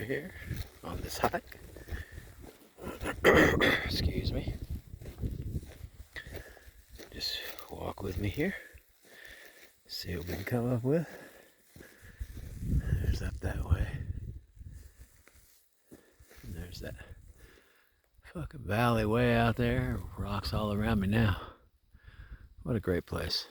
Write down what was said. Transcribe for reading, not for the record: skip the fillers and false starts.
here on this hike. Excuse me. Just walk with me here. See what we can come up with. There's up that way. And there's that fucking valley way out there. Rocks all around me now. What a great place.